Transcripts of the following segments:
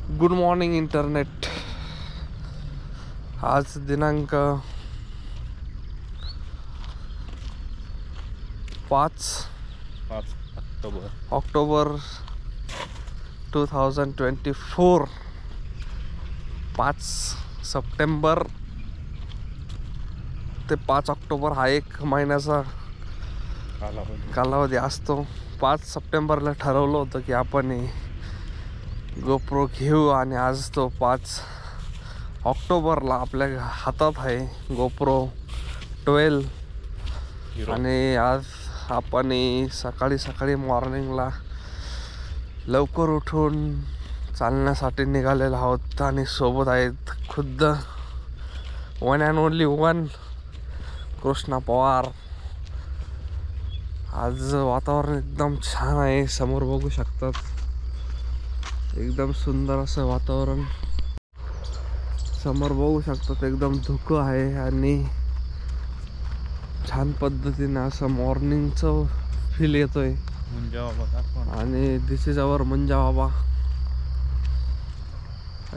Good morning internet. आज दिनांक 5 October 2024. 5 September ते 5 ऑक्टोबर हा एक महिन्याचा कालावधी असतो. 5 सप्टेंबरला ठरवलं होतं की आपण गोप्रो घेऊ आणि आज तो 5 ऑक्टोबरला आपल्या हातात आहे गोप्रो 12. आणि आज आपण सकाळी मॉर्निंगला लवकर उठून चालण्यासाठी निघालेलो आहोत. आणि सोबत आहेत खुद्द one and only one Krishna Pawar. आज वातावरण एकदम छान आहे, समोर बघू शकतात. एकदम सुंदर असं वातावरण समोर बघू शकतात. एकदम धुकं आहे आणि छान पद्धतीने असं मॉर्निंगचं फील येतोय. आणि दिस इज अवर मुंजा बाबा.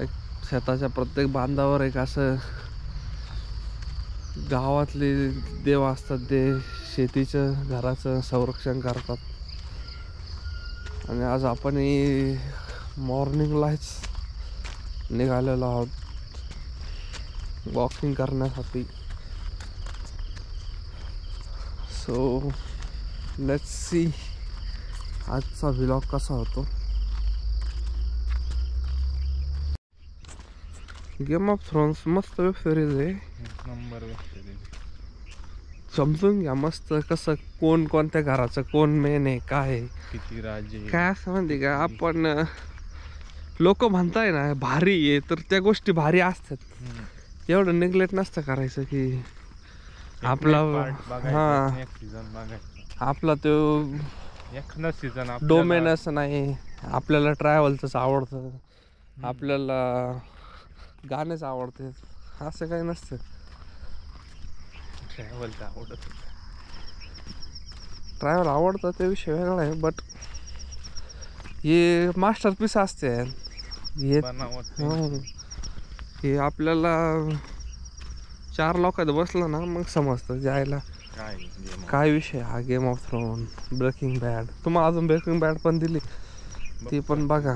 एक शेताच्या प्रत्येक बांधावर एक असं गावातले देव असतात, ते शेतीचं घराचं संरक्षण करतात. आणि आज आपण मॉर्निंगलाच निघालेलो आहोत वॉकिंग करण्यासाठी. सो लेट्स सी आजचा व्लॉग कसा होतो. गेम ऑफ थ्रोन्स मस्त वेब सिरीज आहे, नंबर वेब सिरीज. समजून घ्या मस्त कसं कोण कोणत्या घराचं कोण मेन आहे, काय आहे, किती राजे काय असं म्हणते का. आपण लोक म्हणताय ना भारी आहे, तर त्या गोष्टी भारी असतात. एवढं निग्लेक्ट नसतं करायचं की आपला आपला तो एखादा सीझन डोमेनच नाही. आपल्याला ट्रॅव्हलच आवडतं, आपल्याला गाणेच आवडते, असं काही नसतं. ट्रॅव्हल आवडतं ते विषय वेगळा आहे, बट हे मास्टरपीस असते. हे आपल्याला 4 लोकात बसलं ना मग समजतं जायला काय विषय हा game of throne. Breaking bad, तुम्हाला अजून ब्रेकिंग बॅड पण दिली, ती पण बघा.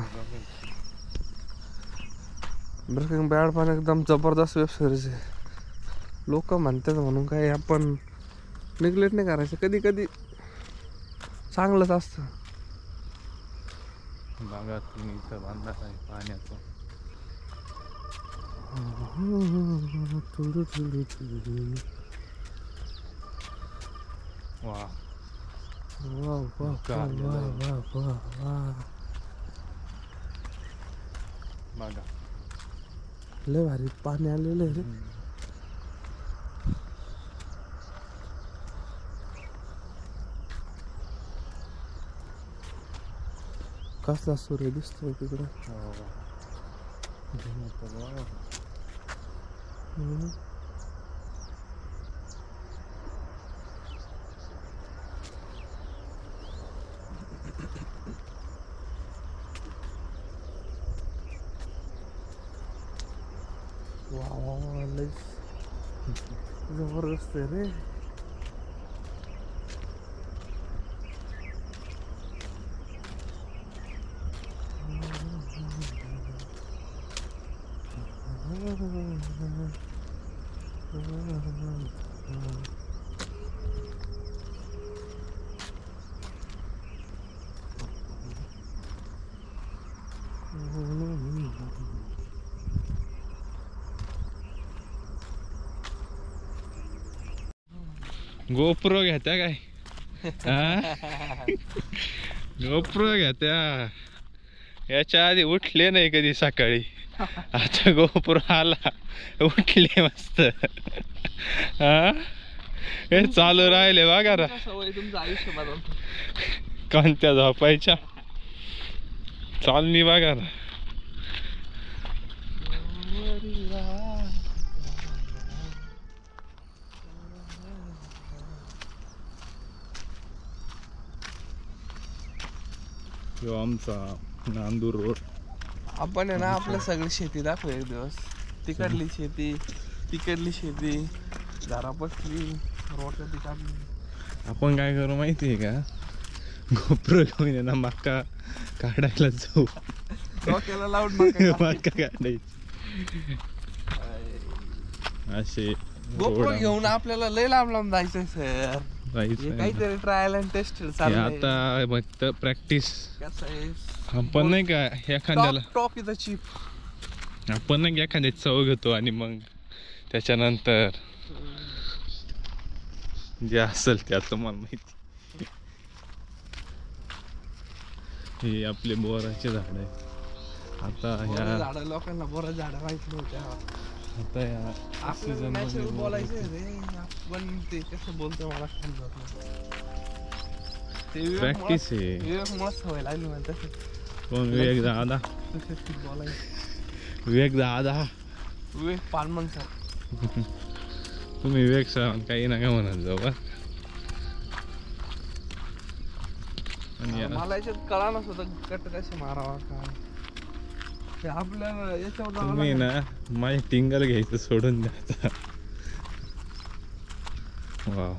ब्रेकिंग बॅड पण एकदम जबरदस्त वेब सिरीज आहे. लोक म्हणतात म्हणून काय आपण निग्लेक्ट नाही करायचं. कधी कधी चांगलंच असतं. बघा तुम्ही बांधा आहे पाण्याचं. वा वा वा वा वा, बघा लय भारी पाणी आलेलं आहे रे. कसला सूर्य दिसतोय तिकडे. जबरदस्त आहे रे. गोप्रो घेत्या काय? गोप्रो घेत्या. याच्या आधी उठले नाही कधी सकाळी, आता गोप्रो आला उठले मस्त. हे चालू राहिले बघा ना. तुमचं आयुष्य बदलतं. कोणत्या झोपायच्या चालणी बघा ना. आमचा नांदूर रोड. आपण आहे ना आपल्या सगळी शेती दाखवू एक दिवस. तिकडली शेती, तिकडली शेती, घरापसली रोट्या तिकडली. आपण काय करू माहिती आहे का, गोप्रो घेऊन आहे ना मका काढायला जाऊ. डोक्याला लावून मका काढायची असे. गोप्रो घेऊन आपल्याला लय लांब लांब जायचंय सर. काहीतरी ट्रायल अँड टेस्ट आता फक्त प्रॅक्टिस. कसं आहे आपण नाही का एखाद्याला टॉप इज चीप. आपण नाही का एखाद्याची चव घेतो आणि मग त्याच्यानंतर जे असेल ते तुम्हाला माहिती. हे आपले बोराचे झाड आहे. आता ह्या झाड लोकांना बोरा झाड माहित नव्हत्या. आता या सीझन मध्ये बोलायचं रे आपण ते कसं बोलतो मला समजत. प्रॅक्टिस आहे. विवेक सवय लागली म्हणतात. कोण विवेक दादा? बोलायचं विवेक दादा, विवेक पालमन सर. तुम्ही विवेक सर काही नका म्हणत जाऊ. मला याच्यात कळा नसतं कट कसे मारावा काय. ते आपल्याला याच्यावर तुम्ही ना माझे टिंगल घ्यायचं सोडून द्यायचा. वाव.